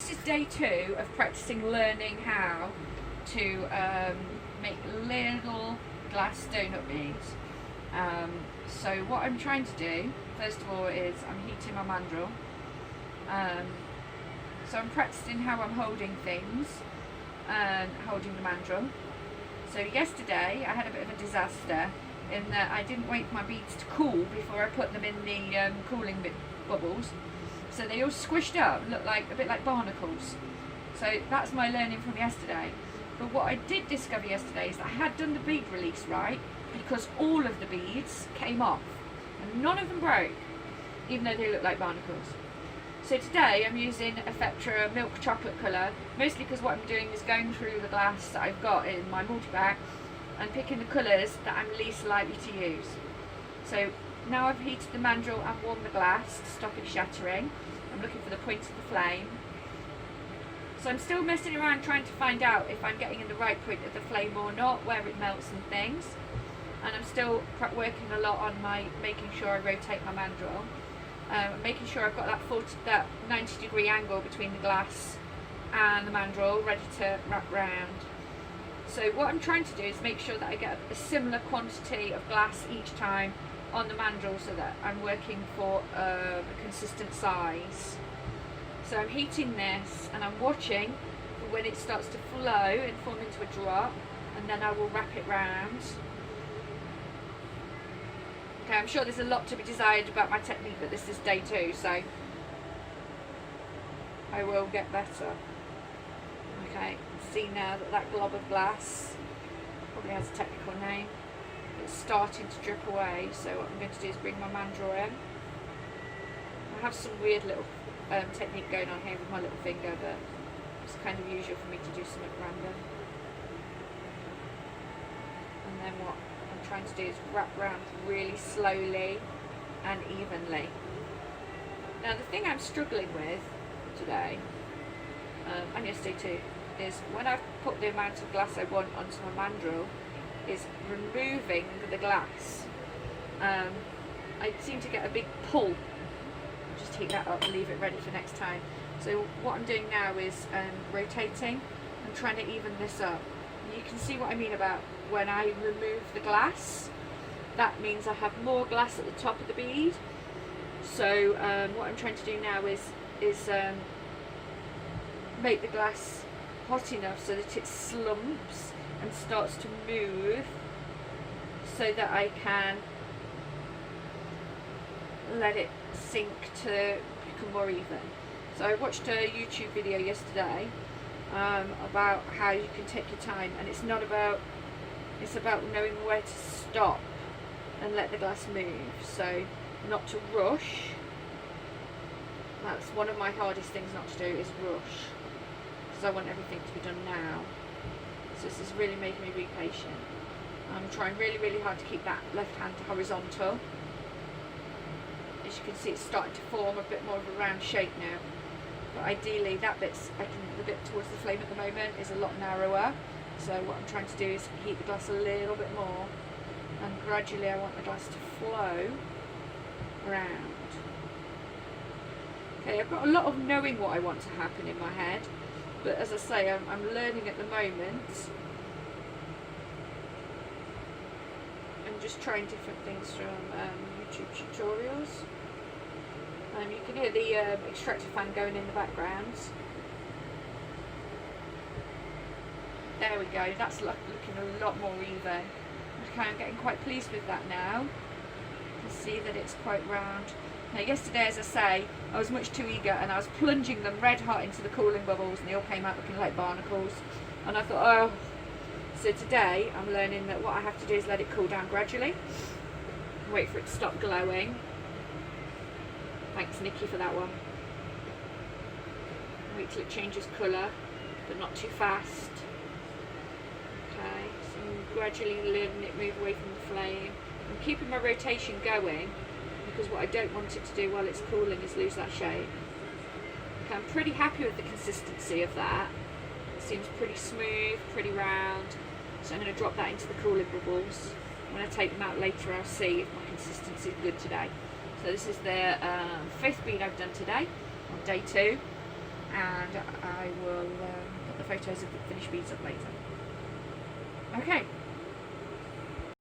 this is day 2 of practicing learning how to make little glass donut beads. So what I'm trying to do, first of all, is I'm heating my mandrel. So I'm practicing how I'm holding things and holding the mandrel. So yesterday I had a bit of a disaster in that I didn't wait for my beads to cool before I put them in the cooling bubbles. So they all squished up, look like a bit like barnacles. So that's my learning from yesterday. But what I did discover yesterday is that I had done the bead release right, because all of the beads came off and none of them broke, even though they look like barnacles. So today I'm using Effectra milk chocolate colour, mostly because what I'm doing is going through the glass that I've got in my multi-bag and picking the colours that I'm least likely to use. So now I've heated the mandrel and warmed the glass to stop it shattering. I'm looking for the point of the flame. So I'm still messing around trying to find out if I'm getting in the right point of the flame or not, where it melts and things. And I'm still working a lot on making sure I rotate my mandrel. Making sure I've got that 90-degree angle between the glass and the mandrel ready to wrap round. So what I'm trying to do is make sure that I get a similar quantity of glass each time on the mandrel so that I'm working for a consistent size. So I'm heating this and I'm watching for when it starts to flow and form into a drop, and then I will wrap it round. Okay, I'm sure there's a lot to be desired about my technique, but this is day 2, so I will get better. Okay, see now that that glob of glass probably has a technical name. It's starting to drip away, so what I'm going to do is bring my mandrel in. I have some weird little technique going on here with my little finger, but it's kind of usual for me to do something random. And then what I'm trying to do is wrap around really slowly and evenly. Now the thing I'm struggling with today, and yesterday too, is when I've put the amount of glass I want onto my mandrel, is removing the glass. I seem to get a big pull. Just heat that up and leave it ready for next time. So what I'm doing now is rotating and trying to even this up. And you can see what I mean about when I remove the glass, that means I have more glass at the top of the bead. So what I'm trying to do now is make the glass hot enough so that it slumps and starts to move, so that I can let it sink to become more even. So I watched a YouTube video yesterday about how you can take your time, and it's about knowing where to stop and let the glass move, so not to rush. That's one of my hardest things not to do, is rush, because I want everything to be done now. So this is really making me be patient. I'm trying really, really hard to keep that left hand horizontal. As you can see, it's starting to form a bit more of a round shape now. But ideally, that the bit towards the flame at the moment is a lot narrower. So what I'm trying to do is heat the glass a little bit more, and gradually I want the glass to flow around. Okay, I've got a lot of knowing what I want to happen in my head. But as I say, I'm learning at the moment. I'm just trying different things from YouTube tutorials. You can hear the extractor fan going in the background. There we go, that's looking a lot more even. Okay, I'm getting quite pleased with that now. You can see that it's quite round. Now yesterday, as I say, I was much too eager and I was plunging them red hot into the cooling bubbles, and they all came out looking like barnacles, and I thought, oh. So today I'm learning that what I have to do is let it cool down gradually, wait for it to stop glowing. Thanks Nikki for that one. Wait till it changes colour, but not too fast. Okay, so I'm gradually letting it move away from the flame. I'm keeping my rotation going, because what I don't want it to do while it's cooling is lose that shape. Okay, I'm pretty happy with the consistency of that. It seems pretty smooth, pretty round. So I'm going to drop that into the cooling bubbles. When I take them out later, I'll see if my consistency is good today. So this is the 5th bead I've done today, on day 2. and I will put the photos of the finished beads up later. Okay,